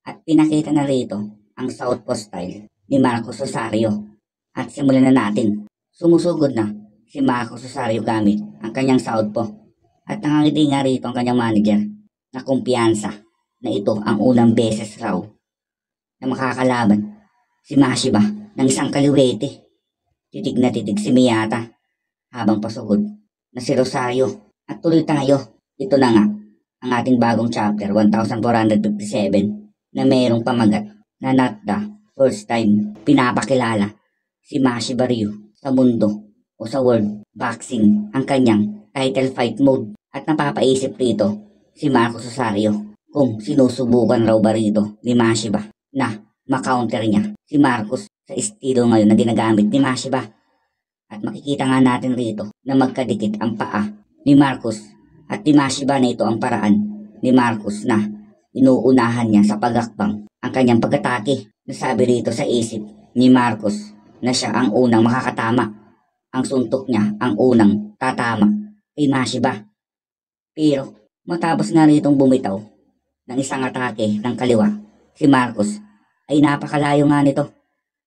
At pinakita na rito ang southpaw style ni Marcos Rosario. At simulan na natin. Sumusugod na si Marcos Rosario gamit ang kanyang southpaw. At nakangiti nga rito ang kanyang manager na kumpiyansa na ito ang unang beses raw na makakalaban si Mashiba ng isang kaliwete. Titig na titig si Miyata habang pasugod na si Rosario. At tuloy tayo. Ito na nga ang ating bagong chapter 1457 na mayroong pamagat na not the first time pinapakilala si Mashiba Ryu sa mundo o sa world boxing ang kanyang title fight mode. At napapaisip rito si Marcos Rosario kung sinusubukan raw ba rito ni Mashiba na makounter niya si Marcos sa estilo ngayon na ginagamit ni Mashiba. At makikita nga natin rito na magkadikit ang paa ni Marcos at ni Mashiba na ito ang paraan ni Marcos na inuunahan niya sa pagakbang ang kanyang pag-atake. Nasabi rito sa isip ni Marcos na siya ang unang makakatama. Ang suntok niya ang unang tatama kay Mashiba. Pero matapos nga ritong bumitaw ng isang atake ng kaliwa, si Marcos ay napakalayo nga nito.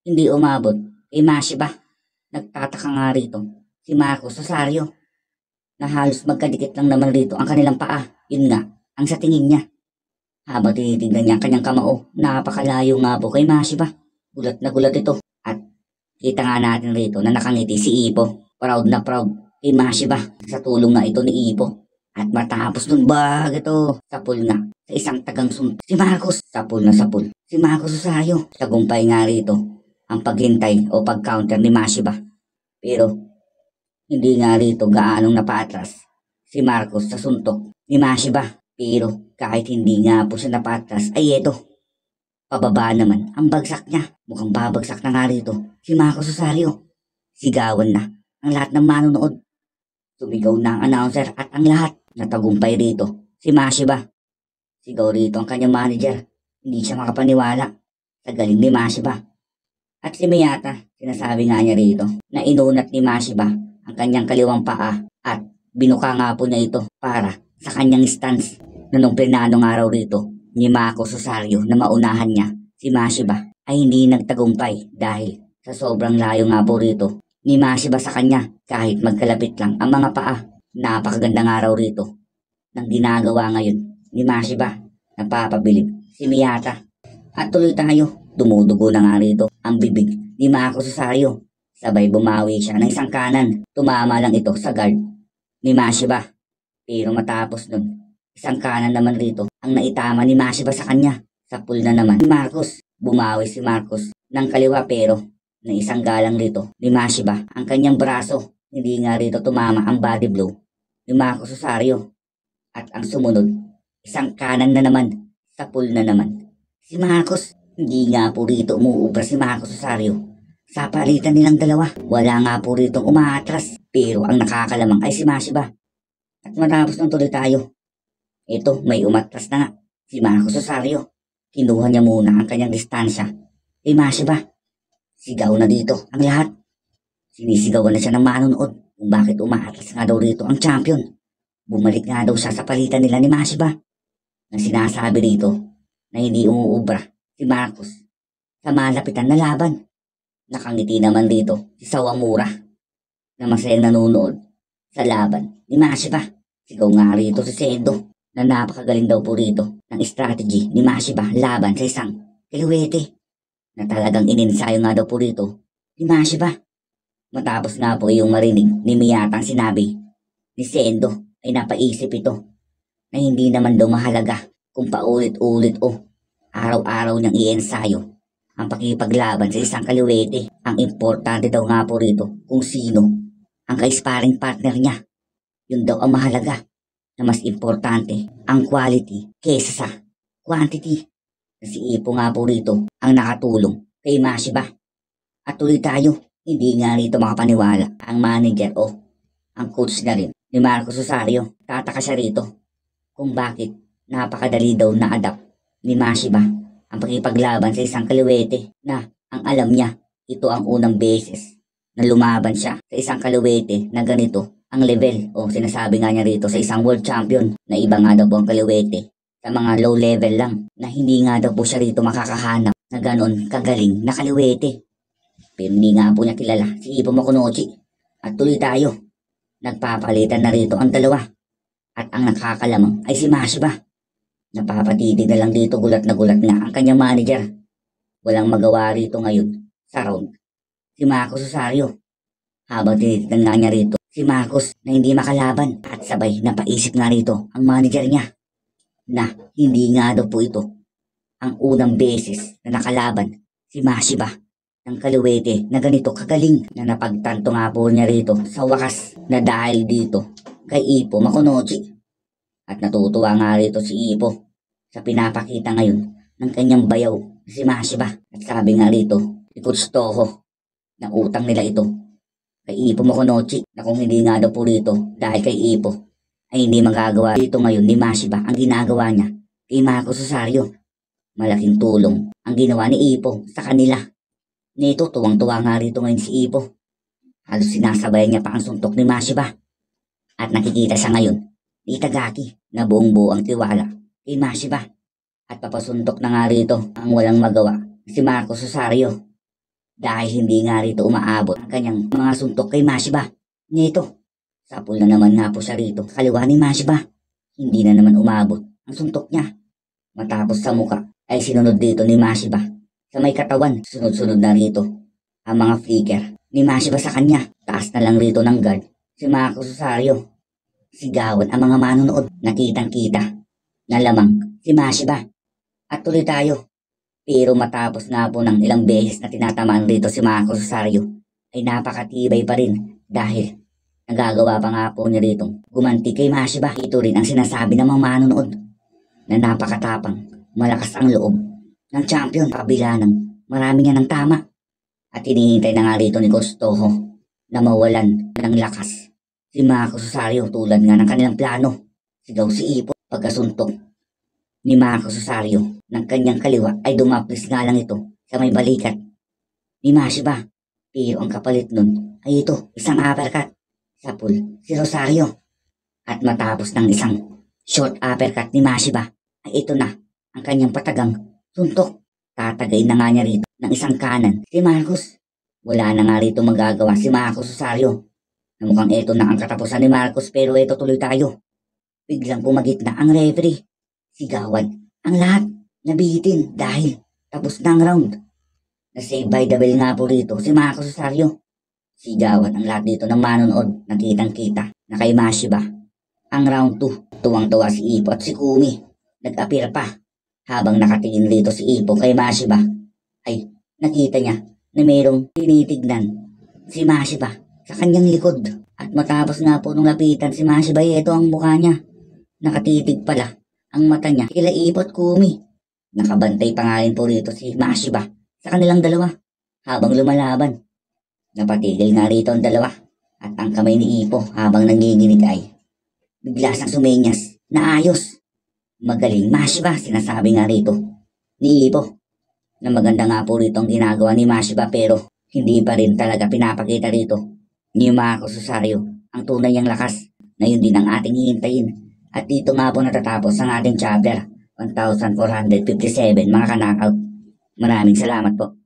Hindi umabot kay Mashiba. Nagtataka nga rito si Marcos Rosario na halos magkadikit lang naman rito ang kanilang paa. Yun nga ang sa tingin niya. Habang tinitignan niya ang kanyang kamao, napakalayo nga po kay Mashiba. Gulat na gulat ito. At kita nga natin rito na nakangiti si Ipo. Proud na proud kay Mashiba sa tulong na ito ni Ipo. At matapos nun ito, sapul na sa isang tagang suntok si Marcos. Sapul na sapul si Marcos Rosario. Tagumpay nga rito ang paghintay o pag-counter ni Mashiba. Pero hindi nga rito gaanong napatras si Marcos sa suntok ni Mashiba. Pero kahit hindi nga po siya napatras ay eto, pababa naman ang bagsak niya. Mukhang babagsak na nga rito si Marcos Rosario. Sigawan na ang lahat ng manonood. Sumigaw na ang announcer at ang lahat. Natagumpay rito si Mashiba. Sigaw rito ang kanyang manager. Hindi siya makapaniwala sa galing ni Mashiba. At si Miyata, sinasabi nga niya rito na inunat ni Mashiba ang kanyang kaliwang paa at binuka nga po niya ito para sa kanyang stance. Na nung plenanong araw rito ni Marcos Rosario na maunahan niya si Mashiba ay hindi nagtagumpay dahil sa sobrang layo nga po rito ni Mashiba sa kanya. Kahit magkalapit lang ang mga paa, napakagandang araw rito ng ginagawa ngayon ni Mashiba. Napapabilib si Miyata. At tuloy tayo. Dumudugo na nga rito ang bibig ni Marcos Rosario. Sabay bumawi siya ng isang kanan. Tumama lang ito sa guard ni Mashiba. Pero matapos nun, isang kanan naman rito ang naitama ni Mashiba sa kanya. Sa pool na naman ni Marcos. Bumawi si Marcos ng kaliwa pero na isang galang rito ni Mashiba ang kanyang braso. Hindi nga rito tumama ang body blow ni Marcos Rosario. At ang sumunod, isang kanan na naman sa pool na naman si Marcos. Hindi nga po rito umuubra si Marcos Rosario. Sa palitan nilang dalawa, wala nga po rito umaatras. Pero ang nakakalamang ay si Mashiba. At matapos ng tuloy tayo, ito may umatras na nga si Marcos Rosario. Kinuha niya muna ang kanyang distansya kay Mashiba. Sigaw na dito ang lahat. Sinisigawan na siya ng manonood kung bakit umaatras nga daw rito ang champion. Bumalik nga daw siya sa palitan nila ni Mashiba. Na sinasabi rito na hindi umuubra si Marcos sa malapitan na laban. Nakangiti naman dito si Sawamura na masayang nanonood sa laban ni Mashiba. Sigaw nga rito si Sendo na napakagaling daw po rito ng strategy ni Mashiba laban sa isang kaliwete na talagang ininsayo nga daw po rito ni Mashiba. Matapos nga po yung marinig ni Miyata ang sinabi ni Sendo ay napaisip ito na hindi naman daw mahalaga kung paulit-ulit o araw-araw niyang iensayo ang pakipaglaban sa isang kaliwete. Ang importante daw nga po rito kung sino ang ka-sparring partner niya. Yun daw ang mahalaga, na mas importante ang quality kesa sa quantity. Si Ipo nga po rito ang nakatulong kay Mashiba. At tuloy tayo, hindi nga rito makapaniwala ang manager o ang coach na rin ni Marcos Rosario. Tataka siya rito kung bakit napakadali daw na-adapt ni Mashiba ang pakipaglaban sa isang kaliwete na ang alam niya ito ang unang beses na lumaban siya sa isang kaliwete na ganito ang level o sinasabi nga niya rito sa isang world champion na iba nga daw po ang kaliwete sa mga low level lang na hindi nga daw po siya rito makakahanap na ganon kagaling na kaliwete. Pero hindi nga po niya kilala si Ippo Makunochi. At tuloy tayo. Nagpapalitan na rito ang dalawa. At ang nakakalamang ay si Mashiba. Napapatitig na lang dito, gulat na gulat nga ang kanyang manager. Walang magawa rito ngayon sa round si Marcos Rosario. Habang tinitignan nga niya rito si Marcos na hindi makalaban at sabay napaisip nga rito ang manager niya na hindi nga daw po ito ang unang beses na nakalaban si Mashiba ng kaliwete na ganito kagaling na napagtanto nga po niya rito sa wakas na dahil dito kay Ippo Makunochi. At natutuwa nga rito si Ippo sa pinapakita ngayon ng kanyang bayaw si Mashiba. At sabi nga rito si Coach Toho na utang nila ito kay Ippo Makunochi na kung hindi nga daw po rito dahil kay Ippo ay hindi magagawa dito ngayon ni Mashiba ang ginagawa niya kay Marcos Rosario. Malaking tulong ang ginawa ni Ippo sa kanila. Nito tuwang-tuwa nga rito ngayon si Ippo. Halos sinasabayan niya pa ang suntok ni Mashiba. At nakikita siya ngayon ni Itagaki na buong buo ang tiwala kay Mashiba. At papasuntok na nga rito ang walang magawa si Marcos Rosario. Dahil hindi nga rito umaabot ang kanyang mga suntok kay Mashiba. Nito, sapul na naman nga po siya rito sa kaliwa ni Mashiba. Hindi na naman umabot ang suntok niya. Matapos sa muka ay sinunod dito ni Mashiba. Sa may katawan, sunod-sunod na rito ang mga flicker ni Mashiba sa kanya. Taas na lang rito ng guard si Marcos Rosario. Sigawan ang mga manonood. Nakitang-kita na lamang si Mashiba. At tuloy tayo. Pero matapos nga po ng ilang beses na tinatamaan rito si Marcos Rosario ay napakatibay pa rin dahil nagagawa pa nga po niya rito gumanti kay Mashiba. Ito rin ang sinasabi ng mga manonood na napakatapang, malakas ang loob ng champion kabila ng marami niya ng tama. At hinihintay na nga rito ni Coach Toho na mawalan ng lakas si Marcos Rosario tulad nga ng kanilang plano. Sigaw si Ippo pagkasuntok ni Marcos Rosario ng kanyang kaliwa ay dumaplis nga lang ito sa may balikat ni Mashiba. Pero ang kapalit nun ay ito, isang uppercut sa pool si Rosario. At matapos ng isang short uppercut ni Mashiba ay ito na ang kanyang patagang suntok. Tatagay na nga niya rito ng isang kanan si Marcos. Wala na nga rito magagawa si Marcos Rosario. Na mukhang ito na ang katapusan ni Marcos, pero ito tuloy tayo. Biglang pumagitna ang referee. Sigawan ang lahat, nabihitin dahil tapos na ang round. Na-save by the bell nga po rito si Marcos Rosario. Sigawan ang lahat dito ng manonood. Nakitang-kita na kay Mashiba ang round 2. Tuwang-tuwa si Ippo at si Kumi. Nag-appear pa. Habang nakatingin rito si Ippo kay Mashiba ay nakita niya na mayroong tinitignan si Mashiba sa kanyang likod. At matapos nga po nung lapitan si Mashiba, ito ang mukha niya. Nakatitig pala ang mata niya kila Ippo at Kumi. Nakabantay pa nga rin po rito si Mashiba sa kanilang dalawa habang lumalaban. Napatigil nga rito ang dalawa at ang kamay ni Ippo habang nanginginig ay bigla siyang sumenyas na ayos. Magaling Mashiba, sinasabi nga rito ni Ippo na maganda nga po rito ang ginagawa ni Mashiba, pero hindi pa rin talaga pinapakita rito ni Marcos Rosario ang tunay niyang lakas na yun din ang ating hihintayin. At dito nga po natatapos ang ating chapter 1457 mga ka-knockout. Maraming salamat po.